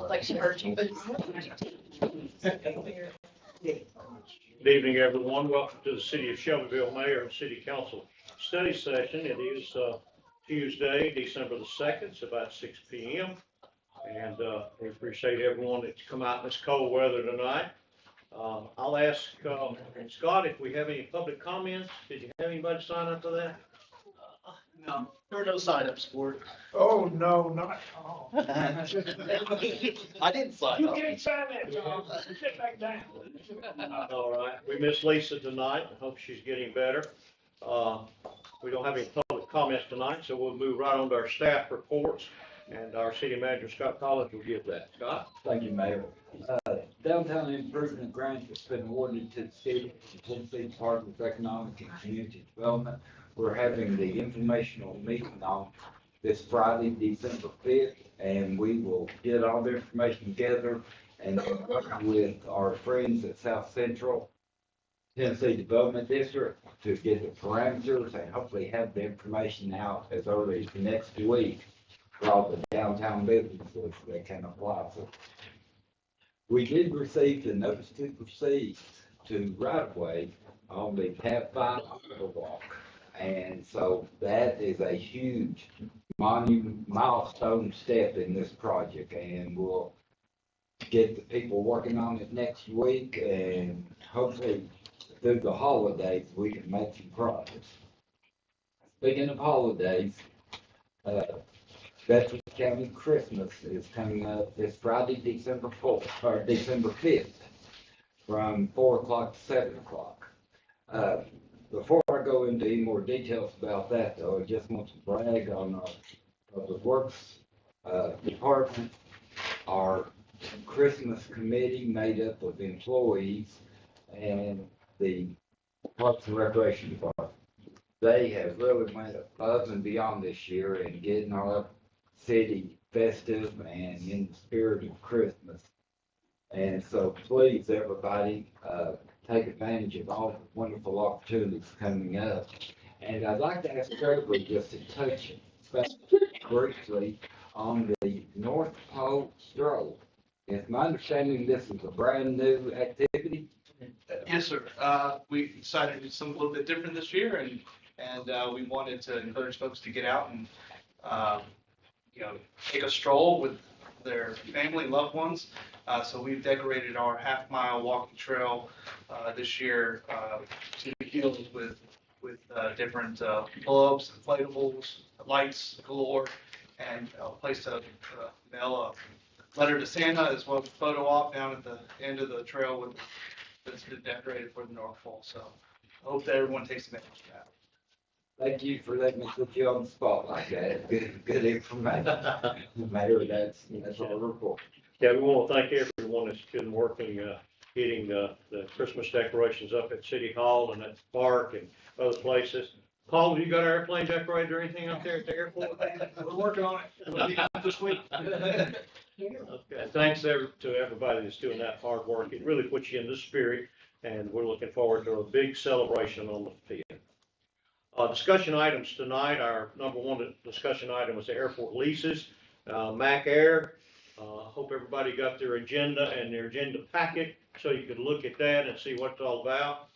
Like she heard you. Good evening, everyone. Welcome to the City of Shelbyville Mayor and City Council study session. It is Tuesday, December the 2nd. It's about 6 p.m. And we appreciate everyone that's come out in this cold weather tonight. I'll ask Scott if we have any public comments. Did you have anybody sign up for that? No, there were no sign-ups for it. Oh, no, not at all. I didn't sign You up. can't sign that, Tom. Sit back down. All right. We miss Lisa tonight. I hope she's getting better. We don't have any public comments tonight, so we'll move right on to our staff reports. And our city manager, Scott Collins, will give that. Scott? Thank you, Mayor. Downtown improvement grant has been awarded to the city, the Tennessee Department of Economic and Community Development. We're having the informational meeting on this Friday, December 5th, and we will get all the information together and work with our friends at South Central Tennessee Development District to get the parameters and hopefully have the information out as early as next week for all the downtown businesses that can apply for. We did receive the notice to proceed to right-of-way on the Tab 5 walk. And so that is a huge milestone step in this project, and we'll get the people working on it next week, and hopefully through the holidays we can make some progress. Speaking of holidays, Veterans County Christmas is coming up this Friday, December 4th, or December 5th, from 4 o'clock to 7 o'clock. Before I go into any more details about that, though, I just want to brag on our Public Works Department, our Christmas committee made up of employees, and the Parks and Recreation Department. They have really went above and beyond this year in getting our city festive and in the spirit of Christmas. And so please, everybody, take advantage of all the wonderful opportunities coming up. And I'd like to ask everybody just to touch briefly on the North Pole Stroll. It's my understanding this is a brand new activity. Yes, sir. We decided to do something a little bit different this year, and we wanted to encourage folks to get out and take a stroll with their family, loved ones. So we've decorated our half-mile walking trail this year to the hills with different bulbs, inflatables, lights galore, and a place to mail a letter to Santa, as well as a photo op down at the end of the trail that's been decorated for the North Pole. So I hope that everyone takes advantage of that. Thank you for letting me put you on the spot like that. Good information. Mayor, that's our report. Yeah, we want to thank everyone that's been working, getting the Christmas decorations up at City Hall and at the park and other places. Paul, have you got an airplane decorated or anything up there at the airport? We're working on it. It'll be out this week. Okay, thanks to everybody that's doing that hard work. It really puts you in the spirit, and we're looking forward to a big celebration on the 5th. Discussion items tonight. Our number one discussion item was the airport leases. Mac Air. Hope everybody got their agenda and their agenda packet so you could look at that and see what it's all about.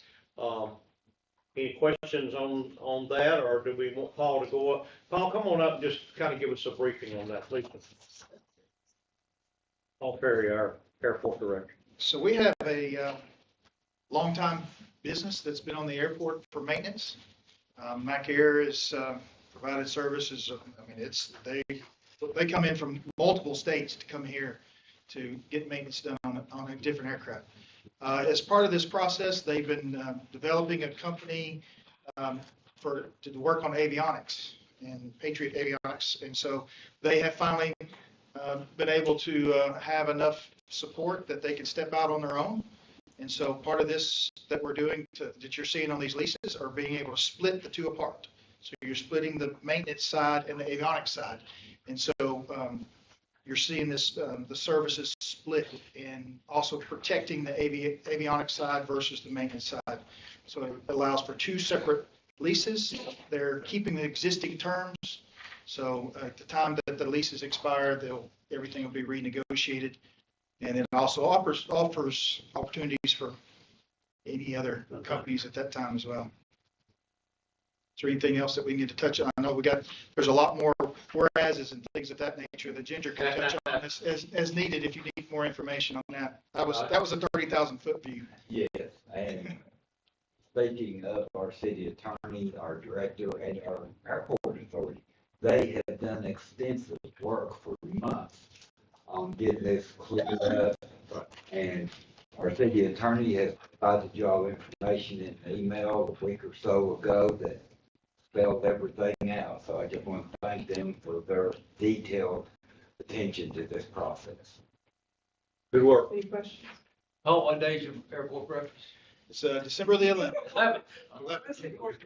Any questions on that, or do we want Paul to go up? Paul, come on up and just kind of give us a briefing on that, please. Paul Perry, our airport director. So we have a longtime business that's been on the airport for maintenance. Mac Air has provided services. I mean, they come in from multiple states to come here to get maintenance done on a different aircraft. As part of this process, they've been developing a company to work on avionics and Patriot Avionics. And so they have finally been able to have enough support that they can step out on their own. And so part of this that we're doing that you're seeing on these leases are being able to split the two apart. So you're splitting the maintenance side and the avionics side. And so you're seeing this the services split and also protecting the avionics side versus the maintenance side. So it allows for two separate leases. They're keeping the existing terms. So at the time that the leases expire, they'll everything will be renegotiated. And it also offers opportunities for any other companies at that time as well. Is there anything else that we need to touch on? I know there's a lot more whereases and things of that nature that Ginger can touch on as needed if you need more information on that. That was a 30,000-foot view. Yes, and speaking of our city attorney, our director, and our airport authority, they have done extensive work for months on getting this cleared up. And our city attorney has provided you all information in an email a week or so ago that spelled everything out. So I just want to thank them for their detailed attention to this process. Good work. Any questions? Oh, what day's your airport breakfast? It's December the 11th. 11. That's important.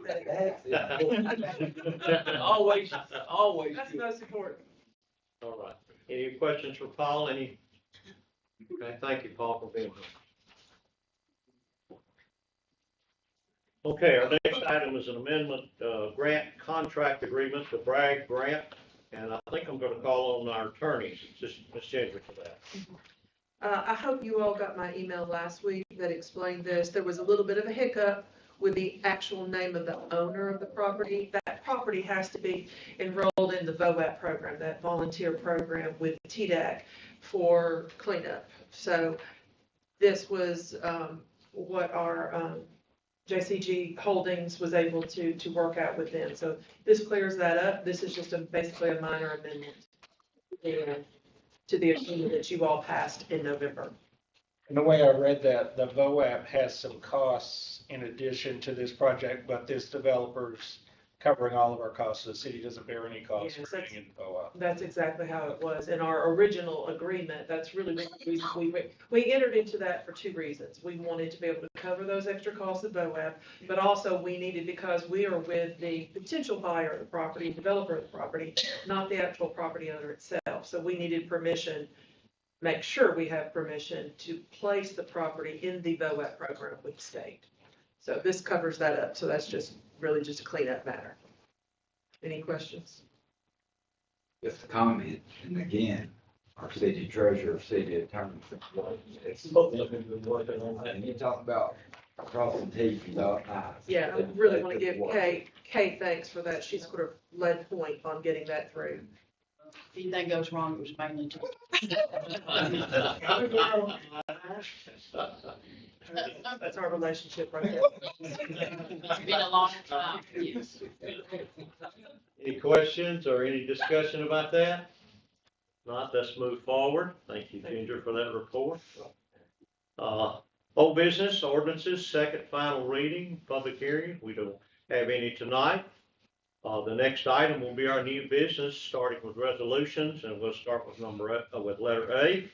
Always, always. That's good. most important. All right. Any questions for Paul? Okay, thank you, Paul, for being here. Okay, our next item is an amendment, grant contract agreement, the Bragg grant. And I think I'm going to call on our attorneys, just Ms. Ginger, for that. I hope you all got my email last week that explained this. There was a little bit of a hiccup with the actual name of the owner of the property. That property has to be enrolled in the VOAP program, that volunteer program with TDAC for cleanup. So this was what our JCG Holdings was able to work out with them. So this clears that up. This is just basically a minor amendment to the agreement that you all passed in November. And the way I read that, the VOAP has some costs in addition to this project, but this developer's covering all of our costs. The city doesn't bear any costs Yes, for getting in VOAP. That's exactly how it was in our original agreement. That's really what we entered into that for two reasons. We wanted to be able to cover those extra costs of VOAP, but also we needed, because we are with the potential buyer of the property, developer of the property, not the actual property owner itself. So we needed permission, make sure we have permission to place the property in the VOAP program with the state. So this covers that up. So that's really just a cleanup matter. Any questions? Just a comment, and again, our city treasurer, city attorney. Both of them have been working on that. And you talk about crossing T's and dotting I's. Yeah, I really want to give Kay thanks for that. She's sort of led point on getting that through. If anything goes wrong, it was mainly to. That's our relationship right there. It's been a long time, yes. Any questions or any discussion about that? Not, let's move forward. Thank you, Ginger, for that report. Old business ordinances, second final reading, public hearing. We don't have any tonight. The next item will be our new business, starting with resolutions, and we'll start with with letter A.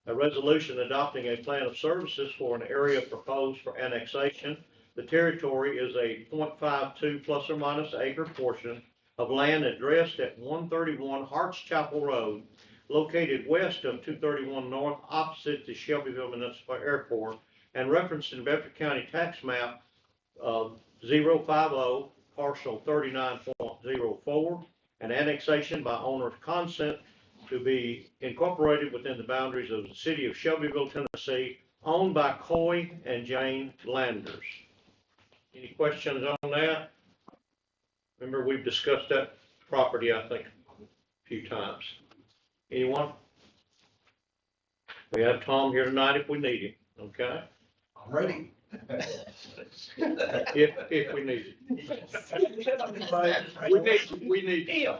A resolution adopting a plan of services for an area proposed for annexation. The territory is a .52 plus or minus acre portion of land addressed at 131 Harts Chapel Road, located west of 231 North, opposite the Shelbyville Municipal Airport, and referenced in Bedford County Tax Map 050, parcel 39.04, an annexation by owner's consent to be incorporated within the boundaries of the city of Shelbyville, Tennessee, owned by Coy and Jane Landers. Any questions on that? Remember, we've discussed that property, I think, a few times. Anyone? We have Tom here tonight if we need him, okay? I'm ready. If we need it. We need him.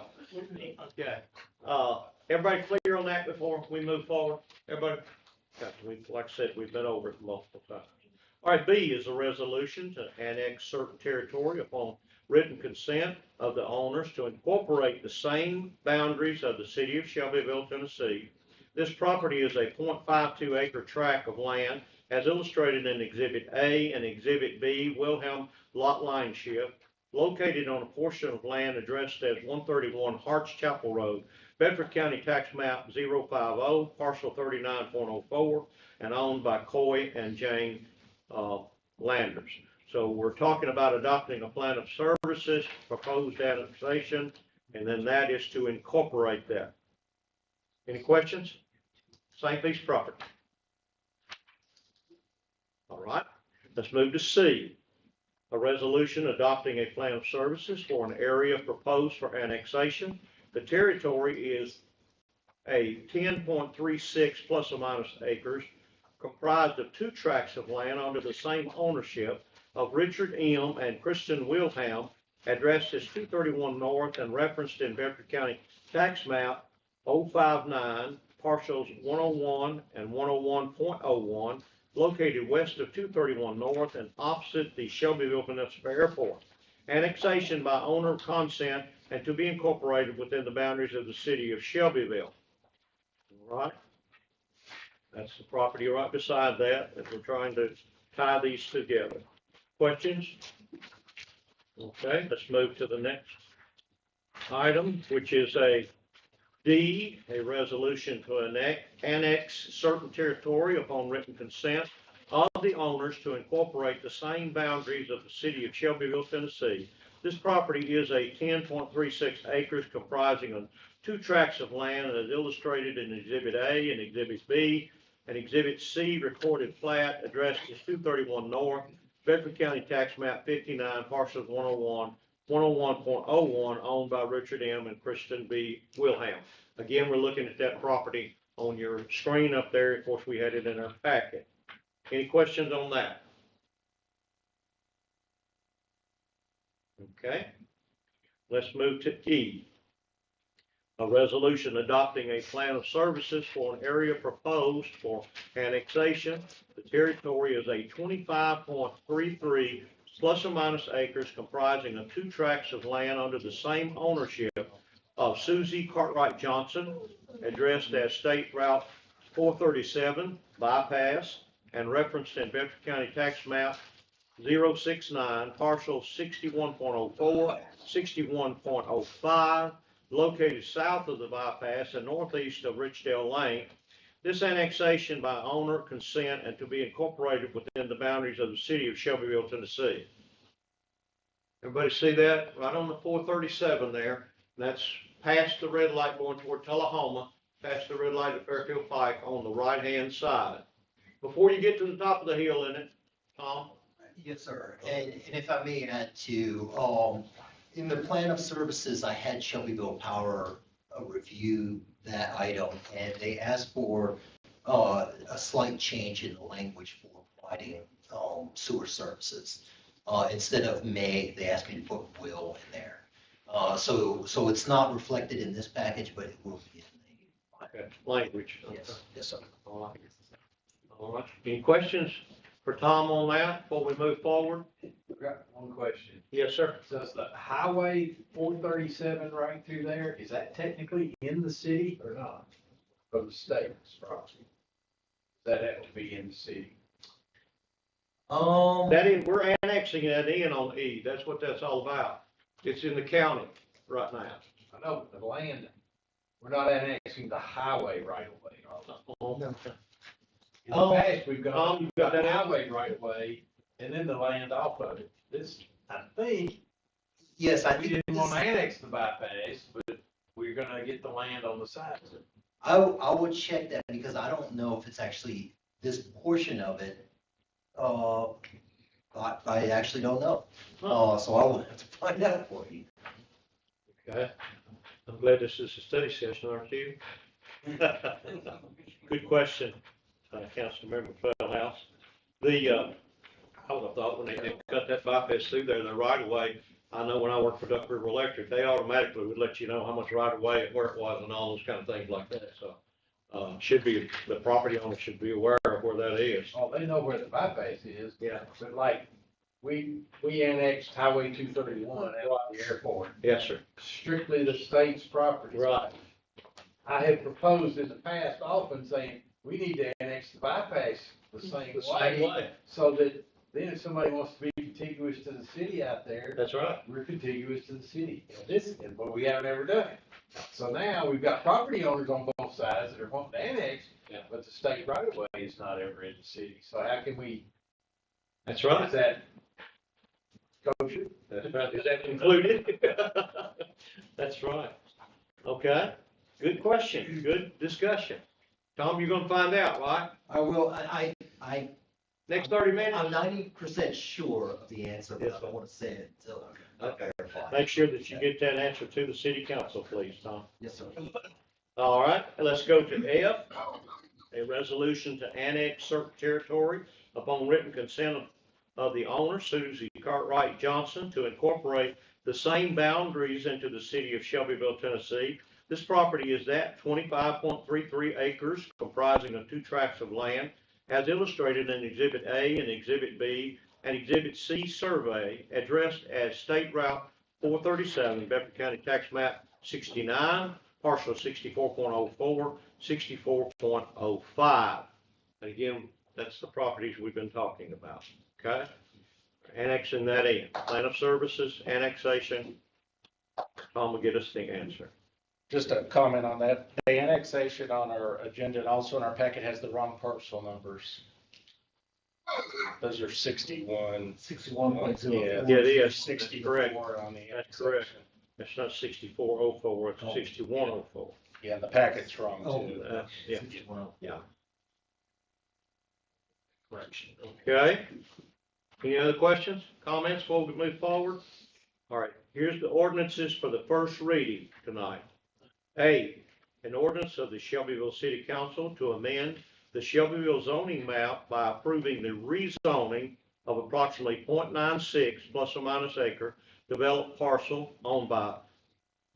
Okay. Everybody clear on that before we move forward? Everybody? Okay, like I said, we've been over it multiple times. All right, B is a resolution to annex certain territory upon written consent of the owners to incorporate the same boundaries of the city of Shelbyville, Tennessee. This property is a .52 acre tract of land as illustrated in Exhibit A and Exhibit B, Wilhelm Lot Line Shift, located on a portion of land addressed as 131 Harts Chapel Road, Bedford County Tax Map 050, parcel 39.04, and owned by Coy and Jane Landers. So we're talking about adopting a plan of services, proposed annexation, and then that is to incorporate that. Any questions? Same piece of property. All right, let's move to C. A resolution adopting a plan of services for an area proposed for annexation. The territory is a 10.36 plus or minus acres comprised of 2 tracts of land under the same ownership of Richard M. and Kristen Wilhelm, addressed as 231 North and referenced in Bedford County Tax Map 059, parcels 101 and 101.01, located west of 231 North and opposite the Shelbyville Peninsula Airport. Annexation by owner consent and to be incorporated within the boundaries of the city of Shelbyville. All right. That's the property right beside that, and we're trying to tie these together. Questions? Okay, let's move to the next item, which is a D, a resolution to annex certain territory upon written consent of the owners to incorporate the same boundaries of the city of Shelbyville, Tennessee. This property is a 10.36 acres comprising of 2 tracts of land as illustrated in Exhibit A and Exhibit B and Exhibit C recorded plat addressed as 231 North, Bedford County Tax Map 59, parcels 101, 101.01, owned by Richard M. and Kristen B. Wilhelm. Again, we're looking at that property on your screen up there. Of course, we had it in our packet. Any questions on that? Okay. Let's move to E. A resolution adopting a plan of services for an area proposed for annexation. The territory is a 25.33 plus or minus acres comprising of 2 tracts of land under the same ownership of Susie Cartwright Johnson, addressed as State Route 437 bypass and referenced in Bedford County Tax Map 069, parcel 61.04, 61.05, located south of the bypass and northeast of Richdale Lane. This annexation by owner consent and to be incorporated within the boundaries of the city of Shelbyville, Tennessee. Everybody see that? Right on the 437 there. That's past the red light going toward Tullahoma, past the red light at Fairfield Pike on the right-hand side. Before you get to the top of the hill in it, Tom? Yes, sir. And if I may add to, in the plan of services, I had Shelbyville Power review that item, and they asked for a slight change in the language for providing sewer services. Instead of may, they asked me to put will in there. So it's not reflected in this package, but it will be in the Okay, language. yes, yes, sir. All right. All right. Any questions for Tom on that before we move forward? I've got one question. Yes, sir. Does the Highway 437 right through there, is that technically in the city or not? From the state's property? Does that have to be in the city? That is, we're annexing that in on E. That's what that's all about. It's in the county right now. I know, but the land, we're not annexing the highway right away. In the past, we've got, you got that the out? highway right away and then the land off of it. This, I think, Yes, I we think didn't want to annex the bypass, but we're gonna get the land on the side. I would check that because I don't know if it's actually this portion of it. I actually don't know. So I will have to find out for you. Okay. I'm glad this is a study session, aren't you? Good question, Councilmember Feldhouse. I would have thought when they cut that bypass through there, the right of way, I know when I worked for Duck River Electric, they automatically would let you know how much right of way and where it was and all those kind of things like that. So, should be, the property owner should be aware of where that is. Oh, they know where the bypass is. Yeah. But like, we annexed Highway 231 out of the airport, Yes, sir. strictly the state's property. Right. I have proposed in the past often saying, we need to annex the bypass the same way. So that then if somebody wants to be contiguous to the city out there, That's right. we're contiguous to the city. But we haven't ever done it. So now we've got property owners on both sides that are wanting to annex, Yeah. but the state right of way is not ever in the city. So how can we, That's right. is that kosher? That's right. Is that included? That's right. Okay. Good question, good discussion. Tom, you're gonna find out, right? I will, Next 30 minutes? I'm 90% sure of the answer, but Yes, I don't want to say it until I Okay. verify. Make sure that you get that answer to the city council, please, Tom. Yes, sir. All right, let's go to F, a resolution to annex certain territory upon written consent of the owner, Susie Cartwright Johnson, to incorporate the same boundaries into the city of Shelbyville, Tennessee. This property is at 25.33 acres, comprising of 2 tracts of land, as illustrated in Exhibit A and Exhibit B and Exhibit C survey, addressed as State Route 437, Bedford County Tax Map 69, parcel 64.04, 64.05. And again, that's the properties we've been talking about, okay? Annexing that in. Plan of services, annexation. Tom will get us the answer. Just a comment on that. The annexation on our agenda and also in our packet has the wrong parcel numbers. Those are 61. 61.04. Yeah, it is. 64 on the That's correct. annexation. It's not 6404, it's 6104. Yeah, the packet's wrong Oh. too. Yeah, 61. yeah. Correction. Okay. Any other questions, comments before we move forward? All right, here's the ordinances for the first reading tonight. A, an ordinance of the Shelbyville City Council to amend the Shelbyville zoning map by approving the rezoning of approximately .96 plus or minus acre developed parcel owned by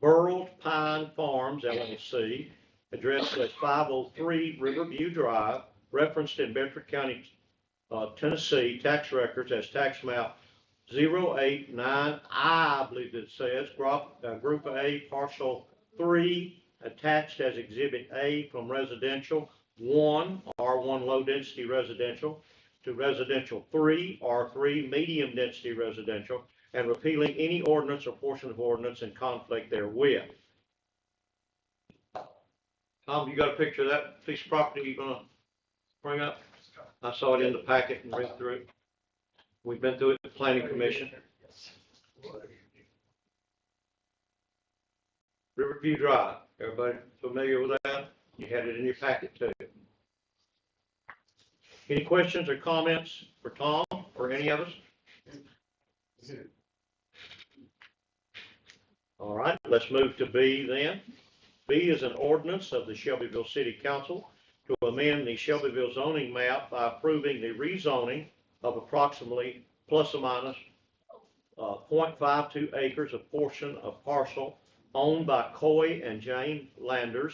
Burl Pine Farms LLC, addressed as 503 Riverview Drive, referenced in Bedford County, Tennessee tax records as tax map 089I, I believe it says, Group A, Parcel 3, attached as Exhibit A from residential 1, R1 low density residential, to residential 3, R3 medium density residential, and repealing any ordinance or portion of ordinance in conflict therewith. Tom, you got a picture of that piece of property you're gonna bring up? I saw it in the packet and read through it. We've been through it at the planning commission. Riverview Drive, everybody familiar with that? You had it in your packet too. Any questions or comments for Tom or any of us? All right, let's move to B then. B is an ordinance of the Shelbyville City Council to amend the Shelbyville zoning map by approving the rezoning of approximately plus or minus 0.52 acres of portion of parcel owned by Coy and Jane Landers,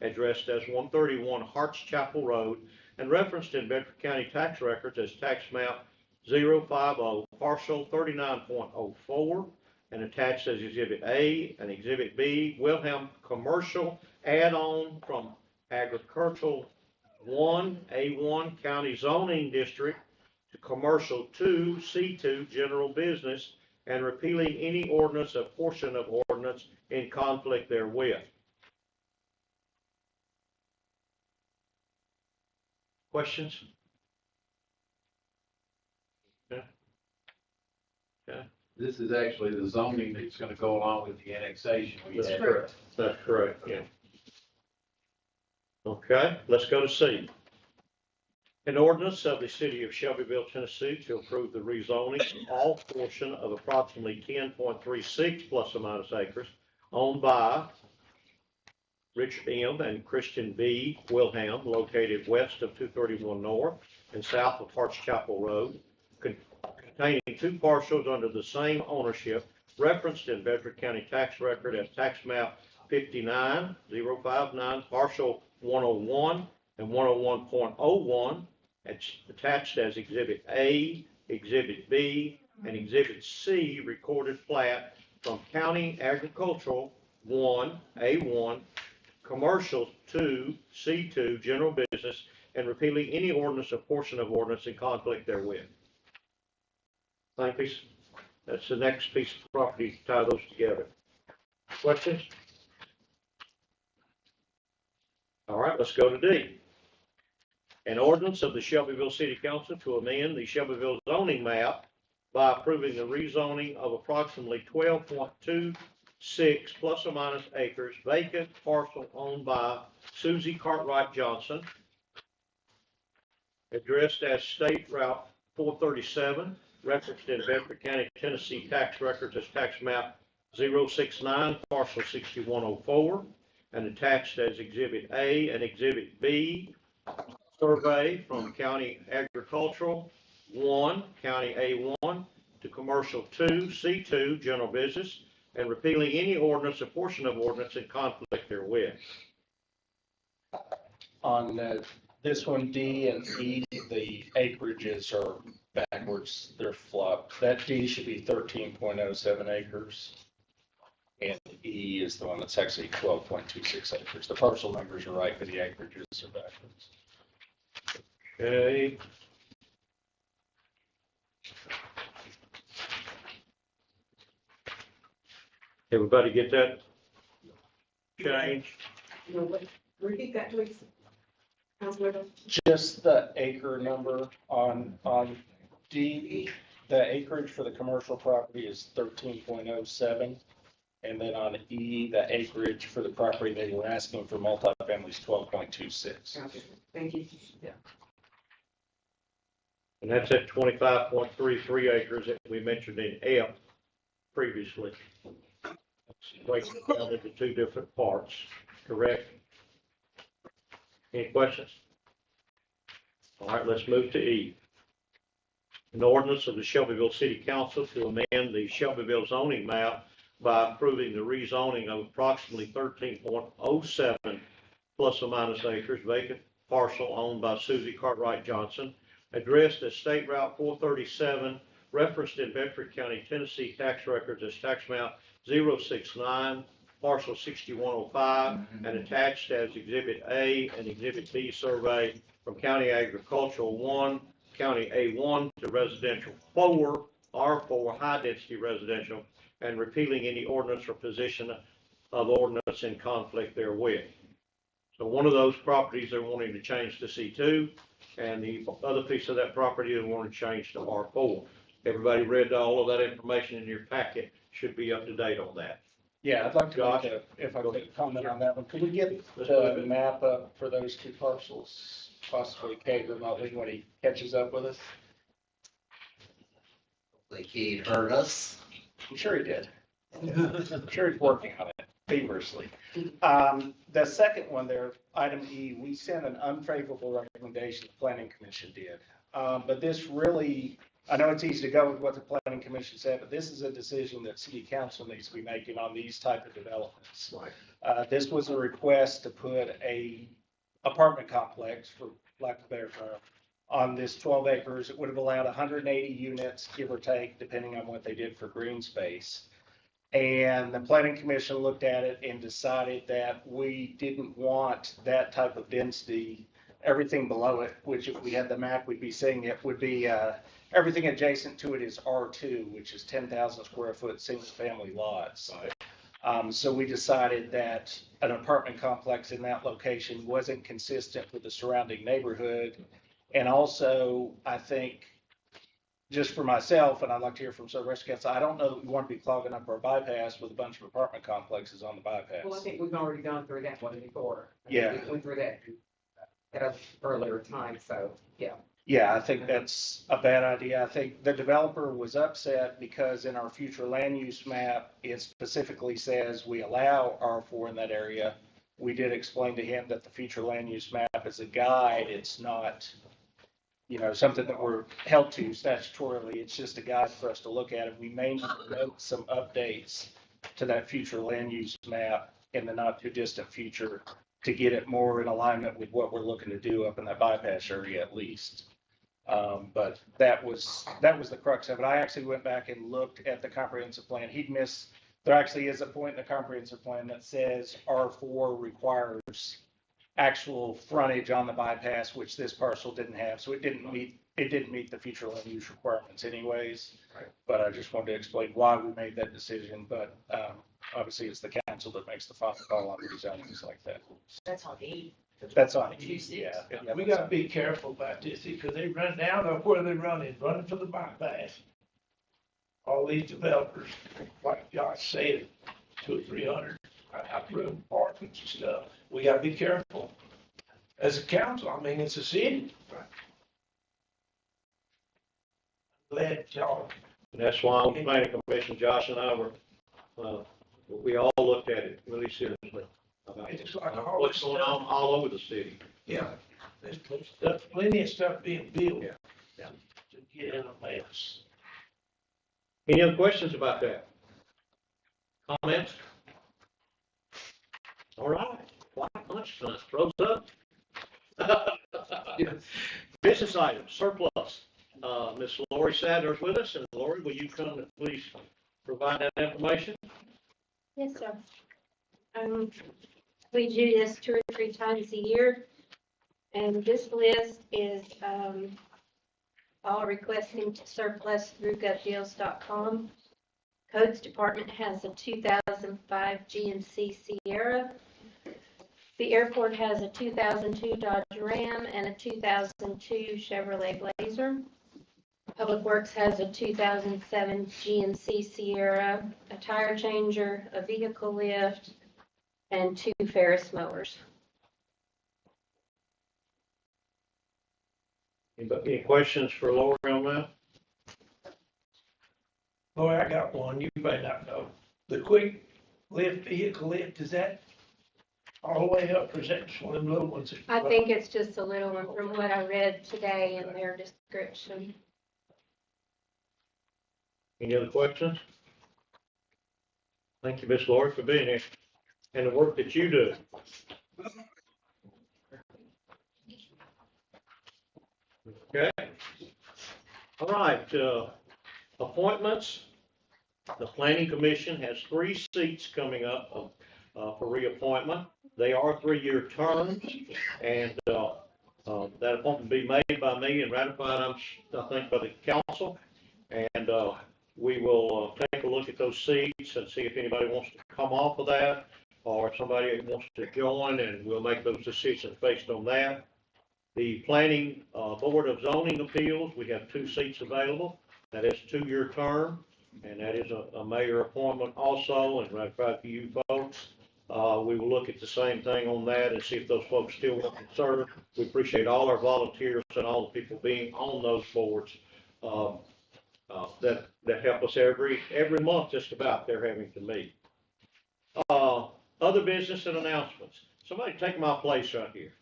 addressed as 131 Harts Chapel Road, and referenced in Bedford County tax records as tax map 050, parcel 39.04, and attached as Exhibit A and Exhibit B, Wilhelm Commercial add-on from Agricultural 1, A1 County Zoning District to Commercial 2, C2 General Business, and repealing any ordinance or portion of ordinance in conflict therewith. Questions? Okay. Okay. This is actually the zoning that's gonna go along with the annexation. we That's had. correct. That's correct, yeah. Okay, let's go to C. An ordinance of the city of Shelbyville, Tennessee to approve the rezoning of all portion of approximately 10.36 plus or minus acres owned by Richard M. and Christian B. Wilhelm, located west of 231 North and south of Harts Chapel Road, containing 2 parcels under the same ownership, referenced in Bedford County tax record as tax map 59059, parcel 101 and 101.01, attached as Exhibit A, Exhibit B, and Exhibit C, recorded plat from County Agricultural 1, A1, Commercial 2, C2, General Business, and repealing any ordinance or portion of ordinance in conflict therewith. Same piece. That's the next piece of property to tie those together. Questions? All right, let's go to D. An ordinance of the Shelbyville City Council to amend the Shelbyville zoning map by approving the rezoning of approximately 12.2 6 plus or minus acres, vacant parcel owned by Susie Cartwright Johnson, addressed as State Route 437, referenced in Bedford County, Tennessee tax records as tax map 069, parcel 6104, and attached as Exhibit A and Exhibit B, survey from County Agricultural 1, County A1, to Commercial 2, C2, General Business, and repealing any ordinance or portion of ordinance in conflict therewith. On this one, D and E, the acreages are backwards, they're flopped. That D should be 13.07 acres. And E is the one that's actually 12.26 acres. The parcel numbers are right, but the acreages are backwards. Okay. Everybody get that change? Repeat that, please. Councilor. Just the acre number on D, the acreage for the commercial property is 13.07. And then on E, the acreage for the property they were asking for multifamily is 12.26. Gotcha. Thank you. Yeah. And that's at 25.33 acres that we mentioned in F previously. Breaking it down into two different parts, correct? Any questions? All right, let's move to E. An ordinance of the Shelbyville City Council to amend the Shelbyville zoning map by approving the rezoning of approximately 13.07 plus or minus acres vacant parcel owned by Susie Cartwright Johnson, addressed as State Route 437, referenced in Bedford County, Tennessee tax records as tax map 069, parcel 6105, and attached as Exhibit A and Exhibit B survey from County Agricultural 1, County A1 to Residential 4, R4 high density residential, and repealing any ordinance or position of ordinance in conflict therewith. So one of those properties they're wanting to change to C2, and the other piece of that property they want to change to R4. Everybody read all of that information in your packet, should be up to date on that. Yeah, I'd like to Josh? if I could comment on that one. Could we get Let's move the it. map up for those two parcels? Possibly Kate remotely when he catches up with us? Like he heard us. I'm sure he did. I'm sure he's working on it feverishly. The second one there, item E, we sent an unfavorable recommendation the planning commission did. But this really, I know it's easy to go with what the planning commission said, but this is a decision that city council needs to be making on these type of developments. Right. This was a request to put a apartment complex, for lack of a better term, on this 12 acres. It would have allowed 180 units, give or take, depending on what they did for green space. And the planning commission looked at it and decided that we didn't want that type of density, everything below it, which if we had the map, we'd be seeing it would be, everything adjacent to it is R2, which is 10,000 square foot single family lots. So we decided that an apartment complex in that location wasn't consistent with the surrounding neighborhood. And also, I think, just for myself, and I'd like to hear from some rest council, I don't know that we want to be clogging up our bypass with a bunch of apartment complexes on the bypass. Well, I think we've already gone through that one before. Yeah. We went through that at an earlier time, so, yeah. Yeah, I think that's a bad idea. I think the developer was upset because in our future land use map, it specifically says we allow R4 in that area. We did explain to him that the future land use map is a guide. It's not, something that we're held to statutorily. It's just a guide for us to look at. And we may need to note some updates to that future land use map in the not too distant future to get it more in alignment with what we're looking to do up in that bypass area at least. But that was the crux of it. I actually went back and looked at the comprehensive plan. There actually is a point in the comprehensive plan that says R4 requires actual frontage on the bypass, which this parcel didn't have. So it didn't meet the future land use requirements anyways. Right. But I just wanted to explain why we made that decision. But obviously it's the council that makes the final call on rezonings like that. That's on E. That's on. Yeah. Yeah. We gotta be careful about this, because they run down or where they running for the bypass. All these developers, like Josh said, 200 or 300 out-room apartments and stuff. We gotta be careful. As a council, I mean, it's a city. Glad y'all. And that's why on the planning commission, Josh and I were, we all looked at it really seriously. About It's like all what's this going stuff. on all over the city. Yeah, there's stuff, plenty of stuff being built. Yeah. Yeah. To get in a mess. Any other questions about that? Comments? All right, like lunchtime, throws up. Business items, surplus. Miss Lori Sadler's with us, and Lori, will you come and please provide that information? Yes, sir. We do this 2 or 3 times a year, and this list is, all requesting to surplus through gutdeals.com. Codes Department has a 2005 GMC Sierra. The airport has a 2002 Dodge Ram and a 2002 Chevrolet Blazer. Public Works has a 2007 GMC Sierra, a tire changer, a vehicle lift, and 2 Ferris mowers. Any questions for Lori on that? Boy, I got one, you may not know. The quick lift, vehicle lift, is that all the way up, or is that just one of them little ones? I think it's just a little one from what I read today in their description. Any other questions? Thank you, Miss Lori, for being here and the work that you do. Okay. All right, appointments. The Planning Commission has 3 seats coming up for reappointment. They are 3-year terms, and that appointment will be made by me and ratified, I think, by the council. And we will take a look at those seats and see if anybody wants to come off of that, or if somebody wants to join, and we'll make those decisions based on that. The Planning Board of Zoning Appeals, we have 2 seats available. That is a 2-year term, and that is a mayor appointment also, and ratified for you folks. We will look at the same thing on that and see if those folks still want to serve. We appreciate all our volunteers and all the people being on those boards that help us every month, just about. They're having to meet. Other business and announcements. Somebody take my place right here.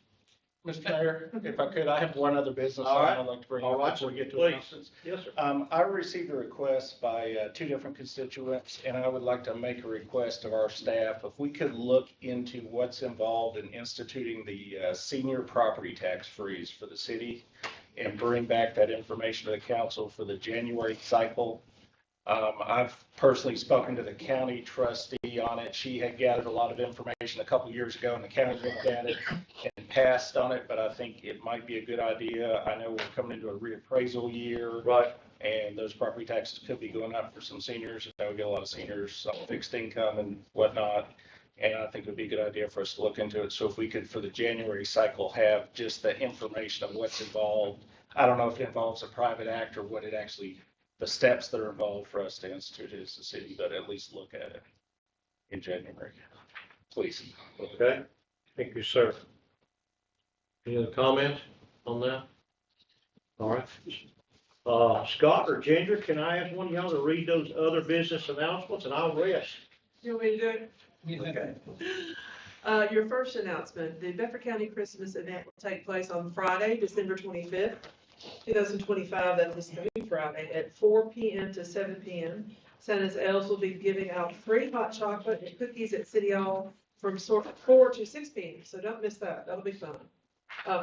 Mr. Mayor, if I could, I have one other business All right. item I'd like to bring All up right, before we get to please. announcements. Yes, sir. I received a request by 2 different constituents, and I would like to make a request of our staff. If we could look into what's involved in instituting the senior property tax freeze for the city and bring back that information to the council for the January cycle. I've personally spoken to the county trustee on it. She had gathered a lot of information a couple years ago, and the county looked at it and passed on it, but I think it might be a good idea. I know we're coming into a reappraisal year. Right. And those property taxes could be going up for some seniors. I know we get a lot of seniors on fixed income and whatnot. And I think it would be a good idea for us to look into it. So if we could, for the January cycle, have just the information of what's involved. I don't know if it involves a private act or what it actually, the steps that are involved for us to institute it as a city, but at least look at it in January. Please. Okay. Thank you, sir. Any other comments on that? All right. Scott or Ginger, can I ask one of y'all to read those other business announcements, and I'll rest? You want me to do it? Okay. Your first announcement, the Bedford County Christmas event will take place on Friday, December 25th, 2025, that's this coming Friday, at 4 p.m. to 7 p.m. Santa's elves will be giving out free hot chocolate and cookies at City Hall from 4 to 6 p.m., so don't miss that. That'll be fun.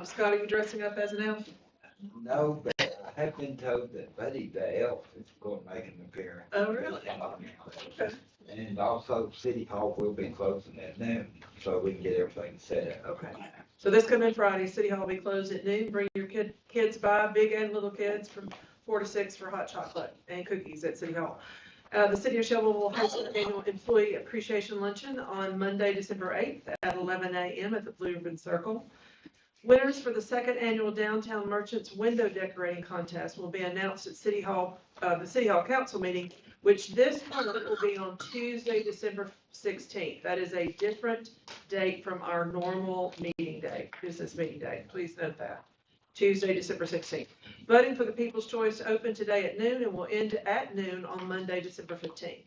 Scott, are you dressing up as an elf? No, but I have been told that Buddy the Elf is going to make an appearance. Oh, really? And also City Hall will be closing at noon, so we can get everything set up. Okay. So this coming Friday, City Hall will be closed at noon. Bring your kids by, big and little kids, from 4 to 6 for hot chocolate and cookies at City Hall. The City of Shelbyville will host an annual Employee Appreciation Luncheon on Monday, December 8th at 11 a.m. at the Blue Ribbon Circle. Winners for the 2nd annual Downtown Merchants Window Decorating Contest will be announced at City Hall, the City Hall Council meeting which this month will be on Tuesday, December 16th. That is a different date from our normal meeting day, business meeting day. Please note that. Tuesday, December 16th. Voting for the People's Choice opened today at noon and will end at noon on Monday, December 15th.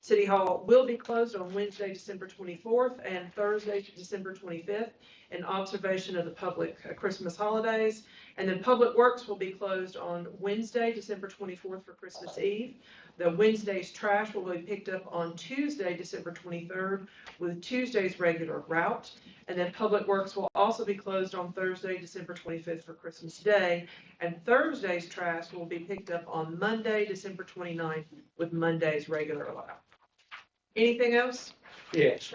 City Hall will be closed on Wednesday, December 24th and Thursday, December 25th in observation of the public Christmas holidays. And then Public Works will be closed on Wednesday, December 24th for Christmas Eve. The Wednesday's trash will be picked up on Tuesday, December 23rd with Tuesday's regular route. And then Public Works will also be closed on Thursday, December 25th for Christmas Day. And Thursday's trash will be picked up on Monday, December 29th with Monday's regular route. Anything else? Yes.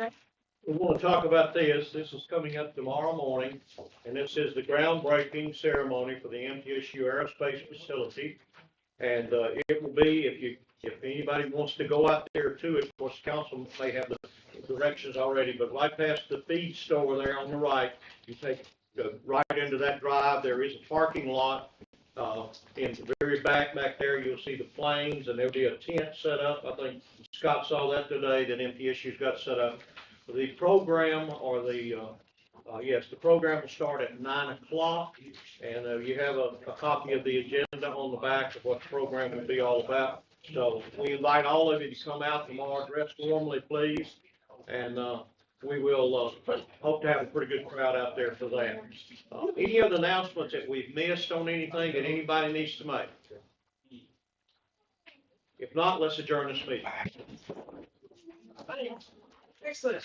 We want to talk about this. This is coming up tomorrow morning, and this is the groundbreaking ceremony for the MTSU Aerospace Facility. And it will be, if anybody wants to go out there to it, of course, council may have the directions already, but right past the feed store there on the right, you take right into that drive. There is a parking lot. In the very back there, you'll see the planes, and there'll be a tent set up. I think Scott saw that today, that MTSU's got set up. The program, or the program will start at 9 o'clock, and you have a copy of the agenda on the back of what the program will be all about. So we invite all of you to come out tomorrow, dress warmly, please, and we will hope to have a pretty good crowd out there for that. Any other announcements that we've missed on anything that anybody needs to make? If not, let's adjourn this meeting. Excellent.